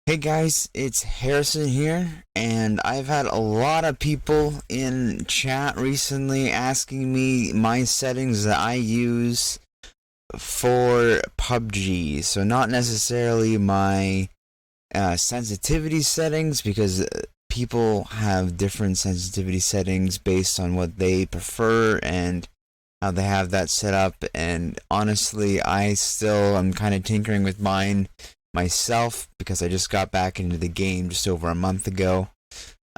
Hey guys, it's Harrison here, and I've had a lot of people in chat recently asking me my settings that I use for PUBG. So, not necessarily my sensitivity settings, because people have different sensitivity settings based on what they prefer and how they have that set up. And honestly, I still am kind of tinkering with mine myself because I just got back into the game just over a month ago.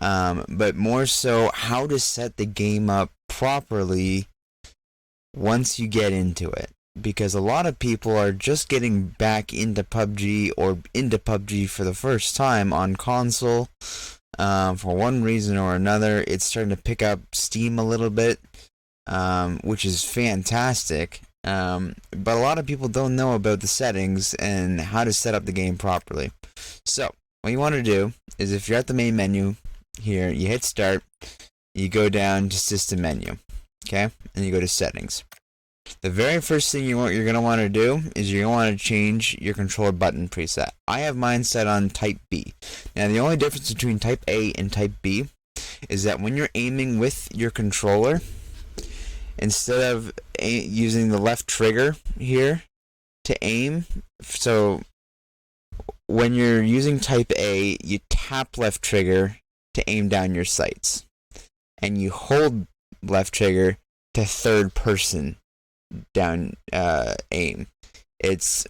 But more so, how to set the game up properly once you get into it. Because a lot of people are just getting back into PUBG or into PUBG for the first time on console. For one reason or another, it's starting to pick up steam a little bit, which is fantastic. But a lot of people don't know about the settings and how to set up the game properly. So, what you want to do is, if you're at the main menu here, you hit start, you go down to system menu, okay? And you go to settings. The very first thing you're going to want to do is you're going to want to change your controller button preset. I have mine set on type B. Now, the only difference between type A and type B is that when you're aiming with your controller, instead of using the left trigger here to aim, so when you're using type A, you tap left trigger to aim down your sights, and you hold left trigger to third person down aim. It's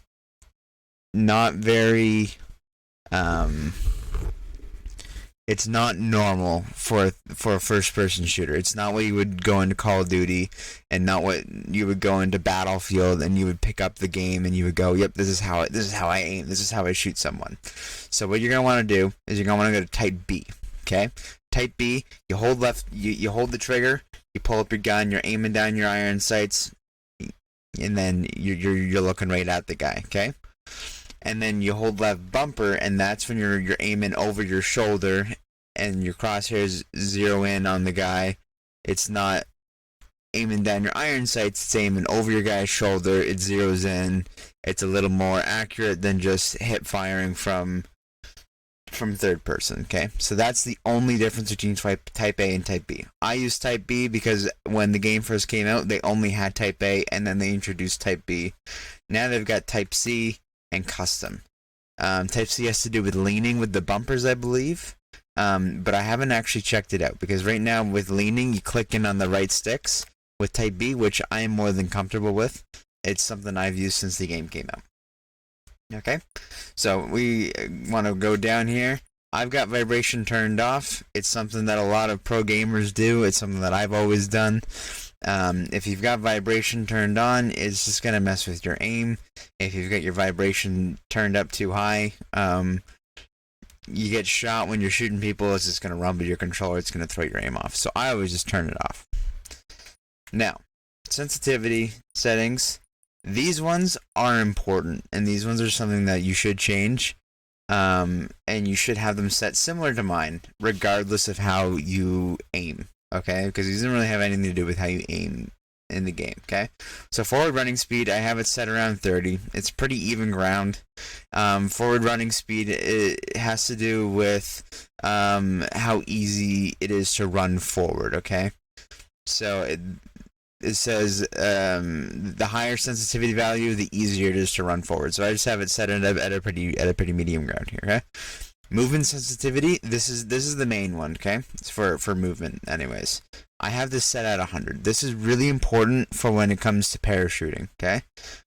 not very it's not normal for a first person shooter. It's not what you would go into Call of Duty, and not what you would go into Battlefield and you would pick up the game and you would go, yep, this is how I aim, this is how I shoot someone. So what you're going to want to do is you're going to want to go to type B, okay? Type B, you hold left, you hold the trigger, you pull up your gun, you're aiming down your iron sights, and then you're looking right at the guy, okay? And then you hold left bumper, and that's when you're aiming over your shoulder, and your crosshairs zero in on the guy. It's not aiming down your iron sights, it's aiming over your guy's shoulder. It zeroes in. It's a little more accurate than just hip firing from third person, okay? So that's the only difference between type A and type B. I use type B because when the game first came out, they only had type A, and then they introduced type B. Now they've got type C and custom. Type C has to do with leaning with the bumpers, I believe. But I haven't actually checked it out, because right now with leaning, you click in on the right sticks. With type B, which I am more than comfortable with, it's something I've used since the game came out. Okay, so we want to go down here. I've got vibration turned off. It's something that a lot of pro gamers do. It's something that I've always done. If you've got vibration turned on, it's just going to mess with your aim. If you've got your vibration turned up too high, you get shot when you're shooting people, it's just going to rumble your controller. It's going to throw your aim off. So I always just turn it off. Now, sensitivity settings. These ones are important, and these ones are something that you should change. And you should have them set similar to mine, regardless of how you aim. Okay, because these don't really have anything to do with how you aim in the game. Okay, so forward running speed, I have it set around 30. It's pretty even ground. Forward running speed, it has to do with how easy it is to run forward. Okay, so it says the higher sensitivity value, the easier it is to run forward. So I just have it set at a pretty medium ground here. Okay. Movement sensitivity, this is the main one, okay? It's for movement anyways. I have this set at 100. This is really important for when it comes to parachuting, okay?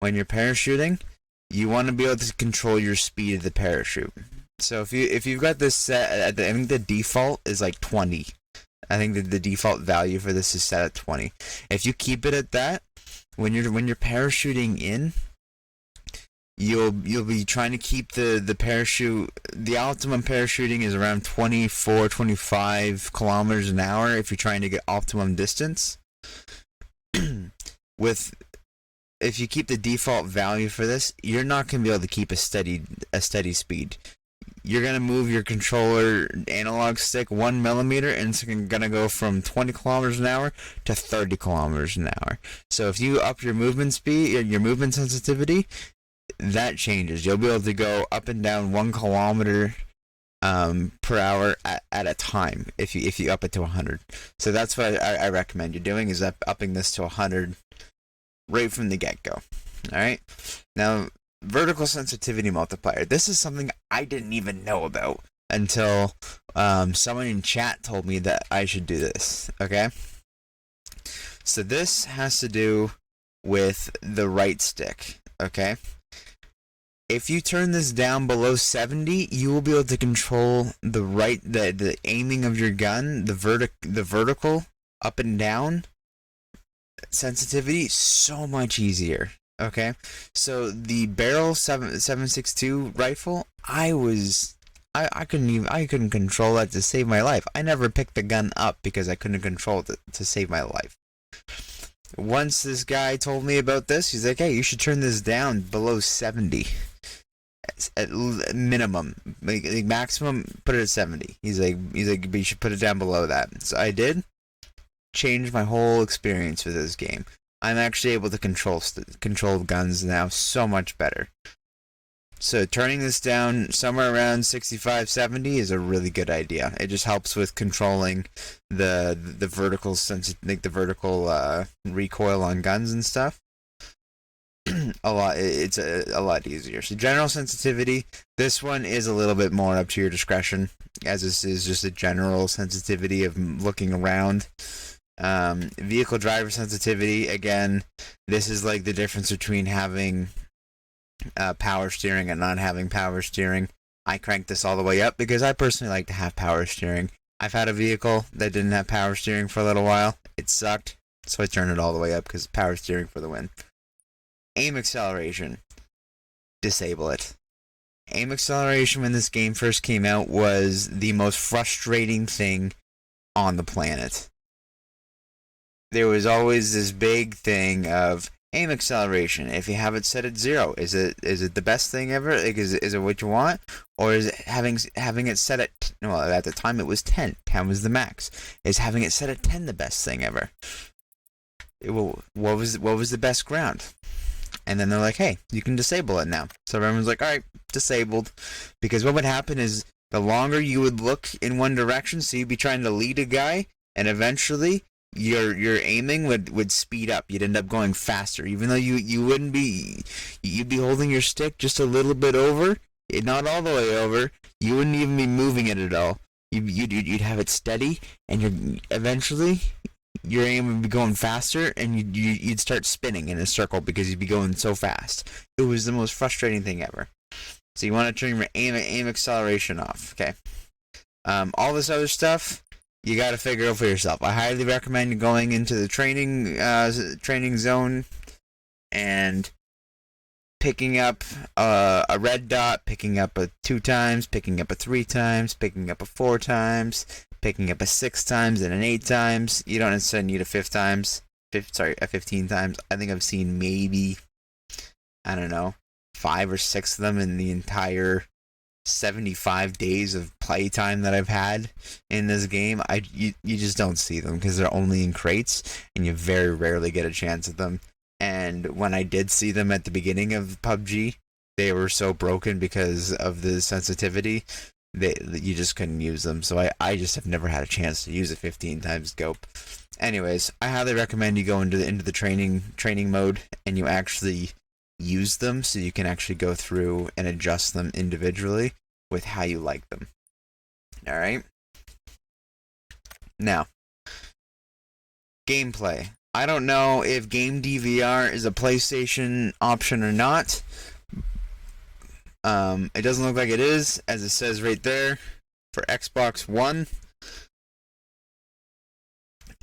When you're parachuting, you want to be able to control your speed of the parachute. So if you've got this set at I think the default is like 20. I think that the default value for this is set at 20. If you keep it at that, when you're parachuting in, you'll be trying to keep the parachute. The optimum parachuting is around 24-25 kilometers an hour if you're trying to get optimum distance. If you keep the default value for this, you're not going to be able to keep a steady speed. You're going to move your controller analog stick 1 millimeter, and it's going to go from 20 kilometers an hour to 30 kilometers an hour. So if you up your movement speed, your movement sensitivity, that changes. You'll be able to go up and down 1 kilometer per hour at a time if you up it to 100. So that's what I recommend you doing, is upping this to 100 right from the get-go. Alright? Now, vertical sensitivity multiplier. This is something I didn't even know about until someone in chat told me that I should do this. Okay? So this has to do with the right stick. Okay? If you turn this down below 70, you will be able to control the aiming of your gun, the vertical up and down sensitivity so much easier. Okay, so the barrel 7.62 rifle, I couldn't control that to save my life. I never picked the gun up because I couldn't control it to save my life. Once this guy told me about this, he's like, "Hey, you should turn this down below 70 at minimum, like maximum. Put it at 70." He's like, "But you should put it down below that." So I did. Changed my whole experience with this game. I'm actually able to control guns now so much better. So turning this down somewhere around 65, 70 is a really good idea. It just helps with controlling the vertical vertical recoil on guns and stuff. It's a lot easier. So general sensitivity, this one is a little bit more up to your discretion, as this is just a general sensitivity of looking around. Vehicle driver sensitivity, again, this is like the difference between having power steering and not having power steering. I cranked this all the way up because I personally like to have power steering. I've had a vehicle that didn't have power steering for a little while. It sucked, so I turned it all the way up because power steering for the win. Aim acceleration, disable it. Aim acceleration when this game first came out was the most frustrating thing on the planet. There was always this big thing of aim acceleration. If you have it set at 0, is it the best thing ever? Like, is it what you want, or is it having it set at, well, at the time it was 10. 10 was the max. Is having it set at 10 the best thing ever? What was the best ground? And then they're like, hey, you can disable it now. So everyone's like, all right, disabled, because what would happen is the longer you would look in one direction, so you'd be trying to lead a guy, and eventually your aiming would speed up. You'd end up going faster, even though you'd be holding your stick just a little bit over, not all the way over. You wouldn't even be moving it at all. You'd have it steady, and eventually your aim would be going faster, and you'd start spinning in a circle because you'd be going so fast. It was the most frustrating thing ever. So you want to turn your aim acceleration off. Okay. All this other stuff, you got to figure out for yourself. I highly recommend going into the training zone and picking up a red dot, picking up a 2 times, picking up a 3 times, picking up a 4 times, picking up a 6 times and an 8 times. You don't necessarily need a 15 times. I think I've seen maybe, I don't know, 5 or 6 of them in the entire 75 days of playtime that I've had in this game. You just don't see them because they're only in crates, and you very rarely get a chance at them. And when I did see them at the beginning of PUBG, they were so broken because of the sensitivity that you just couldn't use them. So I just have never had a chance to use a 15 times scope. Anyways, I highly recommend you go into the training mode and you actually use them, so you can actually go through and adjust them individually with how you like them. Alright? Now, gameplay. I don't know if game DVR is a PlayStation option or not. It doesn't look like it is, as it says right there, for Xbox One.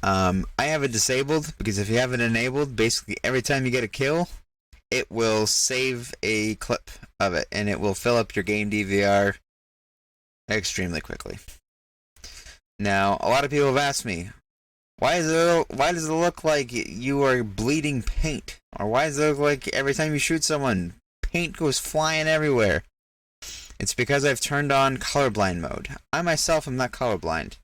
I have it disabled, because if you have it enabled, basically every time you get a kill, it will save a clip of it, and it will fill up your game DVR extremely quickly. Now, a lot of people have asked me, why does it look like you are bleeding paint? Or why does it look like every time you shoot someone, paint goes flying everywhere? It's because I've turned on colorblind mode. I myself am not colorblind.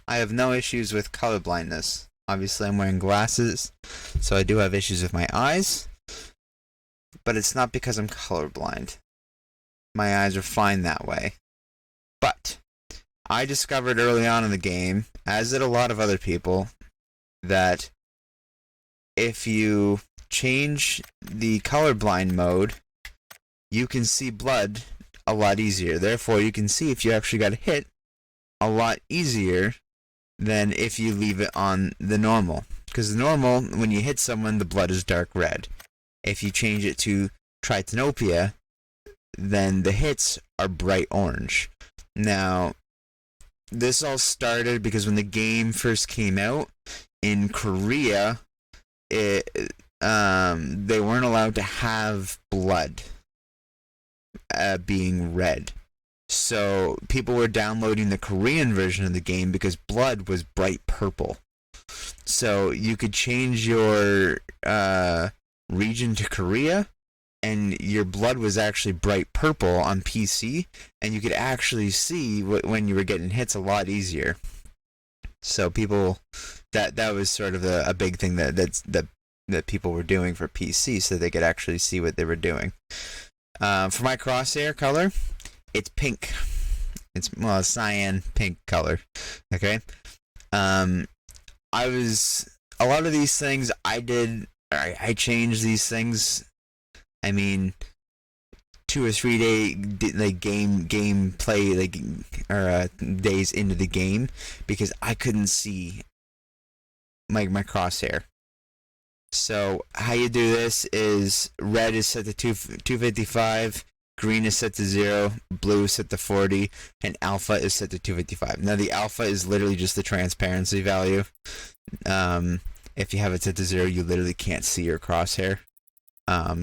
I have no issues with colorblindness. Obviously, I'm wearing glasses, so I do have issues with my eyes. but it's not because I'm colorblind. My eyes are fine that way. But I discovered early on in the game, as did a lot of other people, that if you change the colorblind mode, you can see blood a lot easier. Therefore, you can see if you actually got hit a lot easier than if you leave it on the normal. Because the normal, when you hit someone, the blood is dark red. If you change it to tritanopia, then the hits are bright orange. Now, this all started because when the game first came out in Korea, they weren't allowed to have blood being red. So people were downloading the Korean version of the game because blood was bright purple. So you could change your region to Korea, and your blood was actually bright purple on PC, and you could actually see when you were getting hits a lot easier. So people, that was sort of a big thing that people were doing for PC, so they could actually see what they were doing. For my crosshair color, it's pink. It's a cyan pink color. Okay. A lot of these things I changed these things. I mean, 2 or 3 day gameplay days into the game, because I couldn't see my crosshair. So how you do this is red is set to 255, green is set to 0, blue is set to 40, and alpha is set to 255. Now the alpha is literally just the transparency value. If you have it set to 0, you literally can't see your crosshair.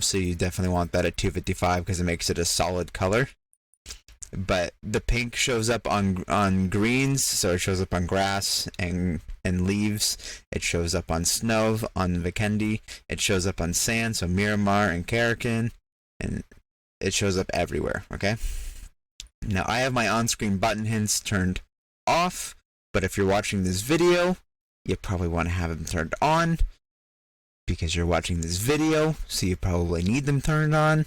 So you definitely want that at 255 because it makes it a solid color. But the pink shows up on greens, so it shows up on grass and leaves. It shows up on snow, on Vikendi. It shows up on sand, so Miramar and Karakin. And it shows up everywhere, okay? Now, I have my on-screen button hints turned off, but if you're watching this video, you probably want to have them turned on, because you're watching this video, so you probably need them turned on.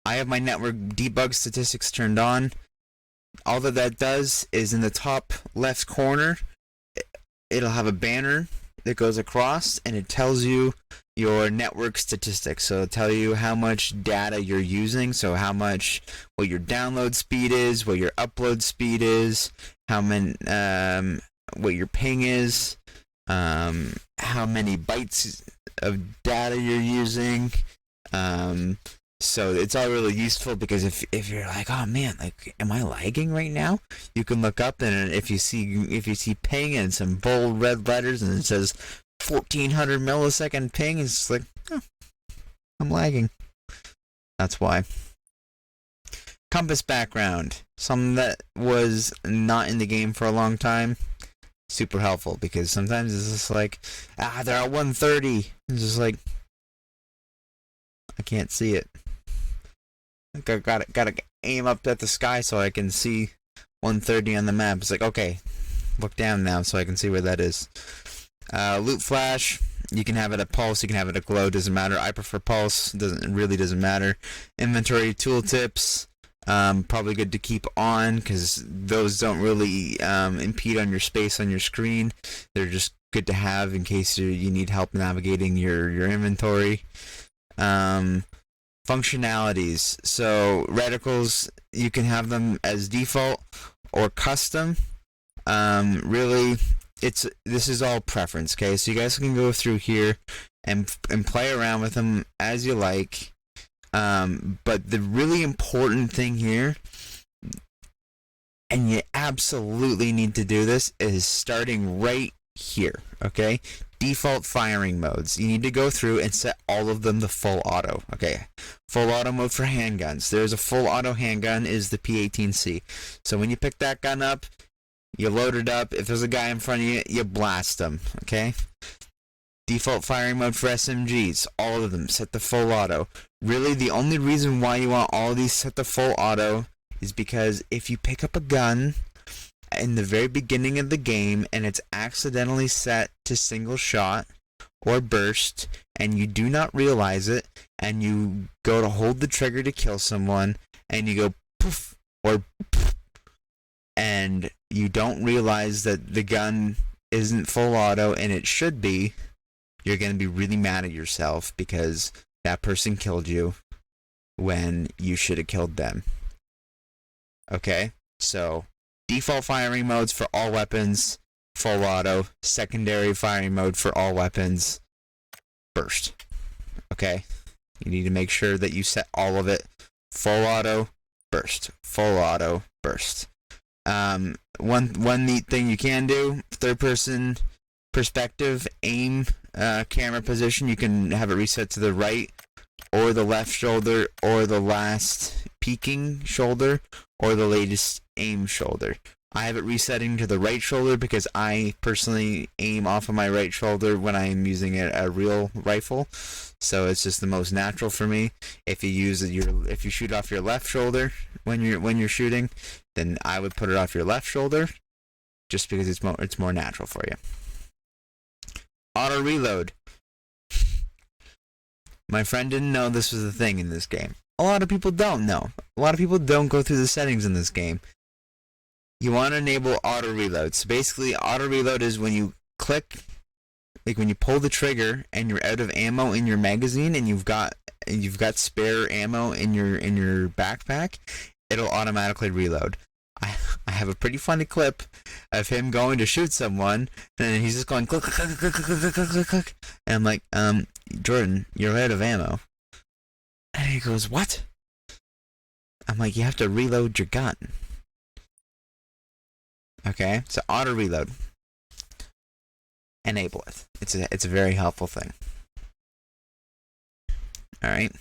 I have my network debug statistics turned on. All that does is in the top left corner, it'll have a banner that goes across, and it tells you your network statistics. So it'll tell you how much data you're using, so what your download speed is, what your upload speed is, what your ping is, how many bytes of data you're using. So it's all really useful, because if you're like, oh man, like, am I lagging right now? You can look up, and if you see ping and some bold red letters and it says 1400 millisecond ping, it's just like, oh, I'm lagging. That's why. Compass background, something that was not in the game for a long time. Super helpful, because sometimes it's just like, they're at 130. It's just like, I can't see it. Like, I gotta aim up at the sky so I can see 130 on the map. It's like, okay, look down now so I can see where that is. Loot flash, you can have it at pulse, you can have it at glow, doesn't matter. I prefer pulse, really doesn't matter. Inventory tooltips, probably good to keep on, because those don't really impede on your space on your screen. They're just good to have in case you need help navigating your inventory. Functionalities, so reticles, you can have them as default or custom. Really, this is all preference, okay? So you guys can go through here and play around with them as you like. But the really important thing here, and you absolutely need to do this, is starting right here, okay? Default firing modes. You need to go through and set all of them to full auto, okay? Full auto mode for handguns. There's a full auto handgun, is the P18C. So when you pick that gun up, you load it up. If there's a guy in front of you, you blast him, okay? Default firing mode for SMGs, all of them set to full auto. Really, the only reason why you want all of these set to full auto is because if you pick up a gun in the very beginning of the game and it's accidentally set to single shot, or burst, and you do not realize it, and you go to hold the trigger to kill someone, and you go poof or poof, and you don't realize that the gun isn't full auto and it should be, you're going to be really mad at yourself because that person killed you when you should have killed them. Okay? So, default firing modes for all weapons, full auto. Secondary firing mode for all weapons, burst. Okay? You need to make sure that you set all of it. Full auto, burst. Full auto, burst. One neat thing you can do, third person perspective, aim, camera position, you can have it reset to the right or the left shoulder or the last peeking shoulder or the latest aim shoulder. I have it resetting to the right shoulder because I personally aim off of my right shoulder when I'm using a real rifle, so it's just the most natural for me. If you shoot off your left shoulder when you're shooting, then I would put it off your left shoulder, just because it's more natural for you. Auto reload. My friend didn't know this was a thing in this game. A lot of people don't know. A lot of people don't go through the settings in this game. You want to enable auto reload. So basically, auto reload is when you click, like when you pull the trigger and you're out of ammo in your magazine and you've got spare ammo in your backpack, it'll automatically reload. I have a pretty funny clip of him going to shoot someone and he's just going click click click click click click click click, and I'm like, Jordan, you're out of ammo. And he goes, what? I'm like, you have to reload your gun. Okay, so auto reload. Enable it. It's a very helpful thing. Alright.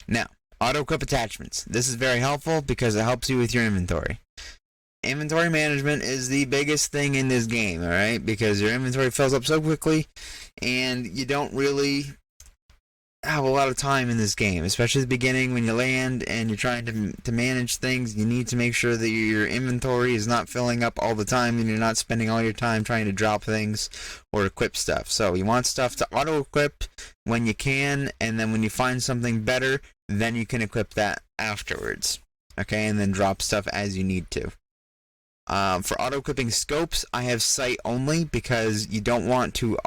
Now, auto equip attachments. This is very helpful because it helps you with your inventory. Inventory management is the biggest thing in this game, alright? Because your inventory fills up so quickly and you don't really have a lot of time in this game, especially at the beginning when you land and you're trying to manage things. You need to make sure that your inventory is not filling up all the time and you're not spending all your time trying to drop things or equip stuff. So you want stuff to auto equip when you can, and then when you find something better, then you can equip that afterwards. Okay, and then drop stuff as you need to. For auto equipping scopes, I have sight only because you don't want to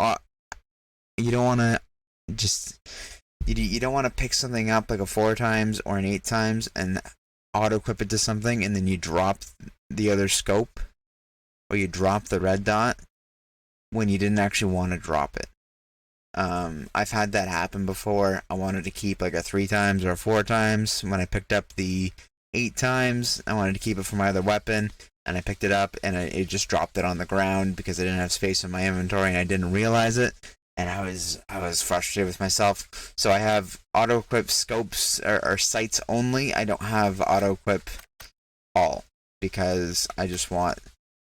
pick something up like a 4 times or an 8 times and auto equip it to something and then you drop the other scope or you drop the red dot when you didn't actually want to drop it. I've had that happen before. I wanted to keep like a 3 times or a 4 times. When I picked up the 8 times, I wanted to keep it for my other weapon, and I picked it up and it just dropped it on the ground because I didn't have space in my inventory and I didn't realize it. And I was frustrated with myself. So I have auto equip scopes or sights only. I don't have auto equip all because I just want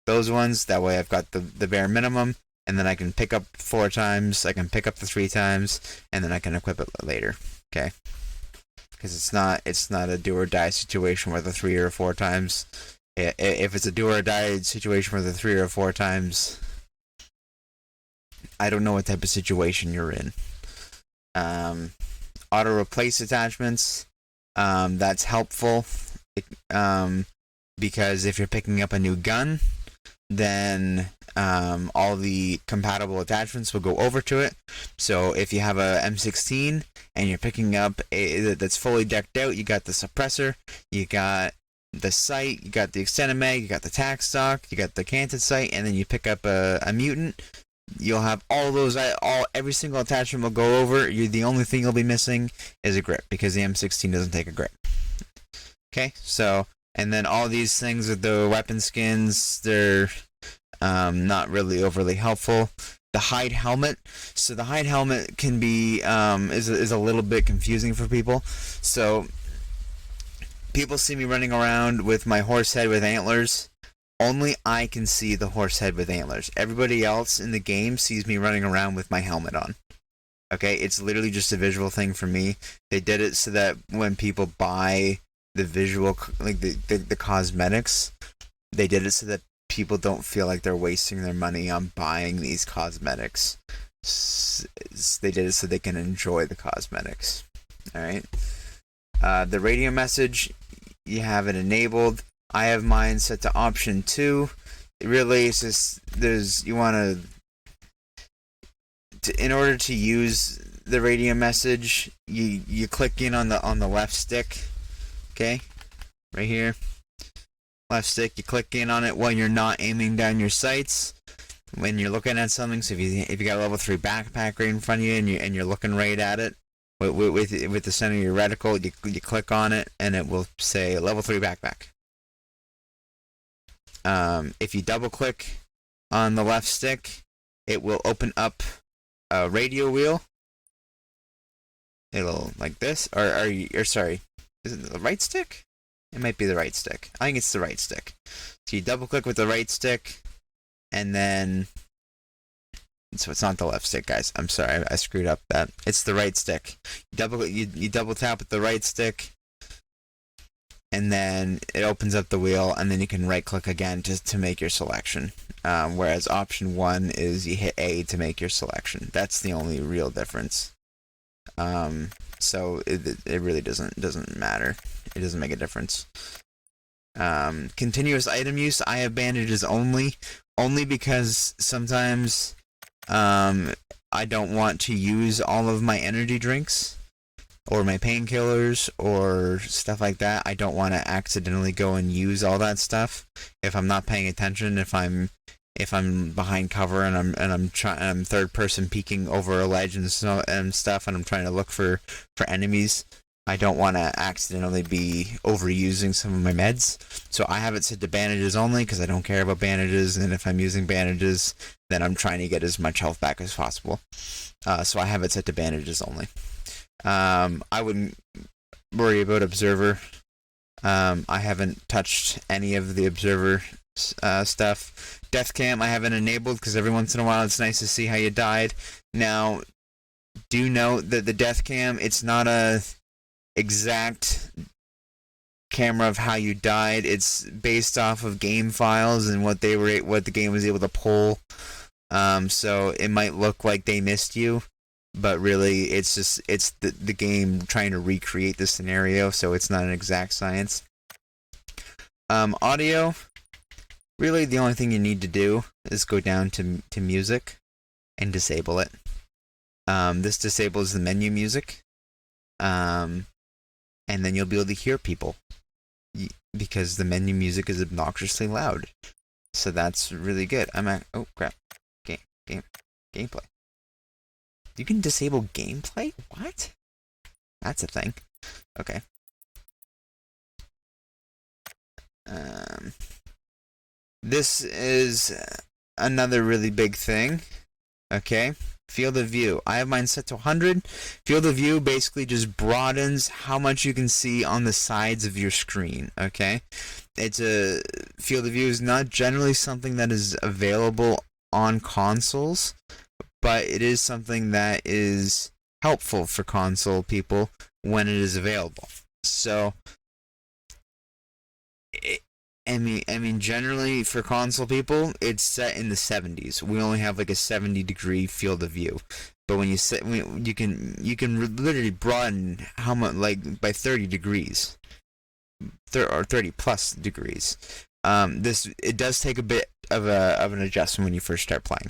those ones. That way I've got the bare minimum, and then I can pick up 4 times. I can pick up the 3 times, and then I can equip it later. Okay, because it's not a do or die situation where the 3 or 4 times. If it's a do or die situation where the 3 or 4 times, I don't know what type of situation you're in. Auto replace attachments, that's helpful because if you're picking up a new gun, then all the compatible attachments will go over to it. So if you have a M16 and you're picking up that's fully decked out, you got the suppressor, you got the sight, you got the extended mag, you got the tac stock, you got the canted sight, and then you pick up a mutant. You'll have all those, every single attachment will go over. The only thing you'll be missing is a grip because the M16 doesn't take a grip. Okay, so, and then all these things with the weapon skins, they're not really overly helpful. The hide helmet. So the hide helmet can be, is a little bit confusing for people. So, people see me running around with my horse head with antlers. Only I can see the horse head with antlers. Everybody else in the game sees me running around with my helmet on. Okay, it's literally just a visual thing for me. They did it so that when people buy the visual, like the cosmetics, they did it so that people don't feel like they're wasting their money on buying these cosmetics. They did it so they can enjoy the cosmetics. All right. The radio message, you have it enabled. I have mine set to option 2. It really is just you want to in order to use the radio message, you click in on the left stick. Okay, right here, left stick. You click in on it while you're not aiming down your sights. When you're looking at something, so if you got a level 3 backpack right in front of you and you're looking right at it with the center of your reticle, you click on it and it will say level 3 backpack. If you double click on the left stick, it will open up a radio wheel. It'll like this, or sorry, is it the right stick? It might be the right stick. I think it's the right stick. So you double click with the right stick, and then, so it's not the left stick, guys. I'm sorry, I screwed up that. It's the right stick. You double tap with the right stick, and then it opens up the wheel, and then you can right click again to make your selection. Whereas option 1 is you hit A to make your selection. That's the only real difference. So it really doesn't matter. It doesn't make a difference. Continuous item use, I have bandages only because sometimes I don't want to use all of my energy drinks or my painkillers or stuff like that. I don't want to accidentally go and use all that stuff if I'm not paying attention. If I'm behind cover and I'm third person peeking over a ledge and stuff, and I'm trying to look for enemies, I don't want to accidentally be overusing some of my meds. So I have it set to bandages only because I don't care about bandages, and if I'm using bandages, then I'm trying to get as much health back as possible. So I have it set to bandages only. I wouldn't worry about observer. I haven't touched any of the observer stuff. Death cam I haven't enabled because every once in a while it's nice to see how you died. Now, do note that the death cam, it's not a exact camera of how you died. It's based off of game files and what the game was able to pull. So it might look like they missed you, but really it's the game trying to recreate the scenario, so it's not an exact science. Audio, really the only thing you need to do is go down to music and disable it. This disables the menu music, and then you'll be able to hear people because the menu music is obnoxiously loud. So that's really good. Oh crap, gameplay. You can disable gameplay? What? That's a thing. Okay. This is another really big thing. Okay. Field of view. I have mine set to 100. Field of view basically just broadens how much you can see on the sides of your screen. Okay. Field of view is not generally something that is available on consoles, but it is something that is helpful for console people when it is available. So, generally for console people, it's set in the 70s. We only have like a 70-degree field of view. But when you can literally broaden how much, like by 30 degrees, or 30 plus degrees. It does take a bit of an adjustment when you first start playing.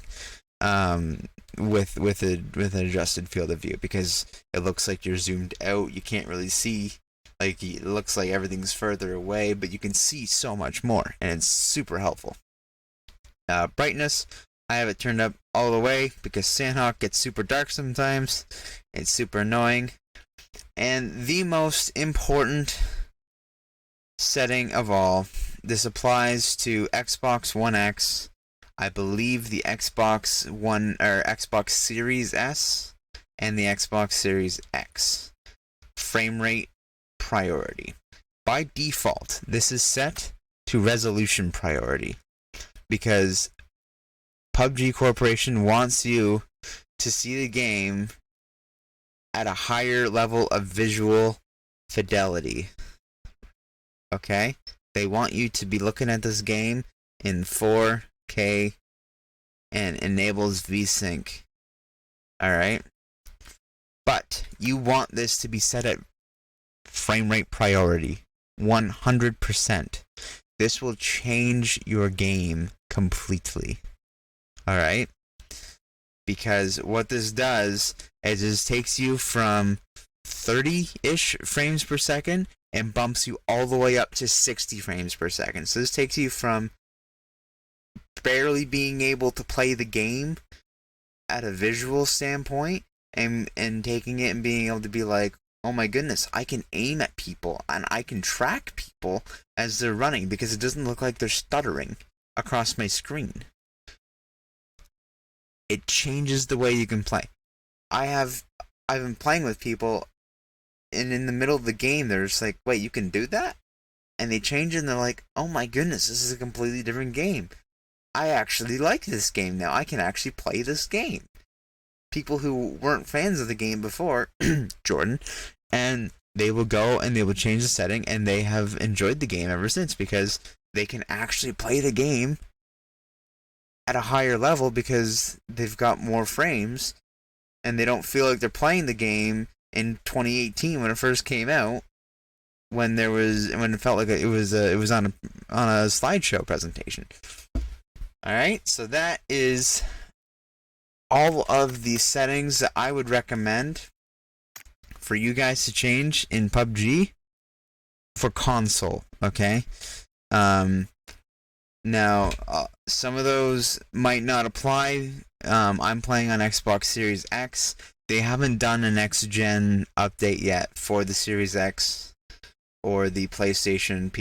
With an adjusted field of view, because it looks like you're zoomed out. You can't really see. Like, it looks like everything's further away, but you can see so much more, and it's super helpful. Brightness, I have it turned up all the way because Sandhawk gets super dark sometimes. It's super annoying. And the most important setting of all, this applies to Xbox One X, I believe the Xbox One or Xbox Series S and the Xbox Series X. Frame rate priority. By default, this is set to resolution priority because PUBG Corporation wants you to see the game at a higher level of visual fidelity. Okay? They want you to be looking at this game in 4K and enables VSync. Alright? But you want this to be set at frame rate priority. 100%. This will change your game completely. Alright? Because what this does is it takes you from 30-ish frames per second and bumps you all the way up to 60 frames per second. So this takes you from barely being able to play the game at a visual standpoint and taking it and being able to be like, oh my goodness, I can aim at people and I can track people as they're running because it doesn't look like they're stuttering across my screen. It changes the way you can play. I've been playing with people, and in the middle of the game, they're just like, wait, you can do that? And they change it, and they're like, oh my goodness, this is a completely different game. I actually like this game now. I can actually play this game. People who weren't fans of the game before, Jordan, and they will go and they will change the setting, and they have enjoyed the game ever since because they can actually play the game at a higher level because they've got more frames, and they don't feel like they're playing the game in 2018 when it first came out, when it felt like it was on a slideshow presentation. All right, so that is all of the settings that I would recommend for you guys to change in PUBG for console. Okay. Now, some of those might not apply. I'm playing on Xbox Series X. They haven't done a next-gen update yet for the Series X or the PlayStation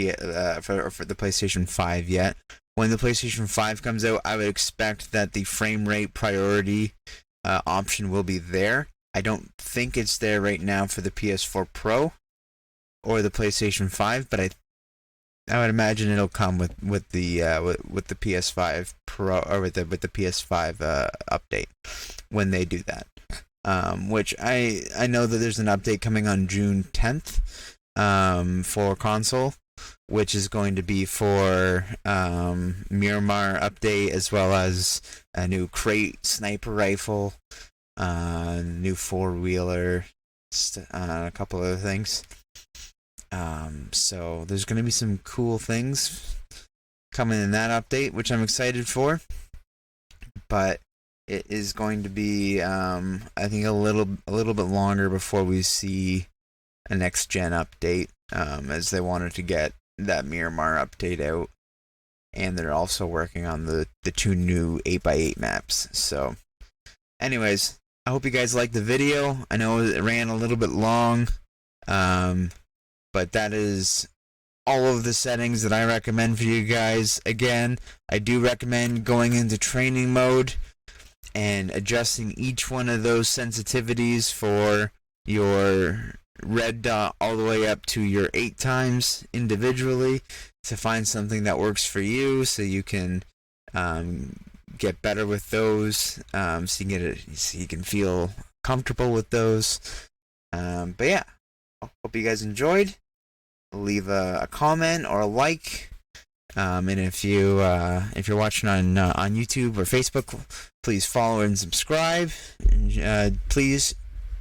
for the PlayStation 5 yet. When the PlayStation 5 comes out, I would expect that the frame rate priority option will be there. I don't think it's there right now for the PS4 Pro or the PlayStation 5, but I would imagine it'll come with the PS5 Pro or with the PS5 update when they do that. Which I know that there's an update coming on June 10th for console, which is going to be for Miramar update, as well as a new crate sniper rifle, new 4-wheeler, a couple other things. So there's going to be some cool things coming in that update, which I'm excited for. But it is going to be, I think, a little bit longer before we see a next gen update, as they wanted to get that Miramar update out, and they're also working on the 2 new 8x8 maps. So, anyways, I hope you guys liked the video. I know it ran a little bit long, but that is all of the settings that I recommend for you guys. Again, I do recommend going into training mode and adjusting each one of those sensitivities for your red dot all the way up to your 8 times individually to find something that works for you, so you can get better with those, so you can feel comfortable with those. But yeah, I hope you guys enjoyed. Leave a comment or a like, and if you're watching on YouTube or Facebook, please follow and subscribe. Please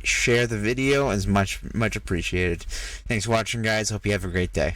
share the video, as much appreciated. Thanks for watching, guys. Hope you have a great day.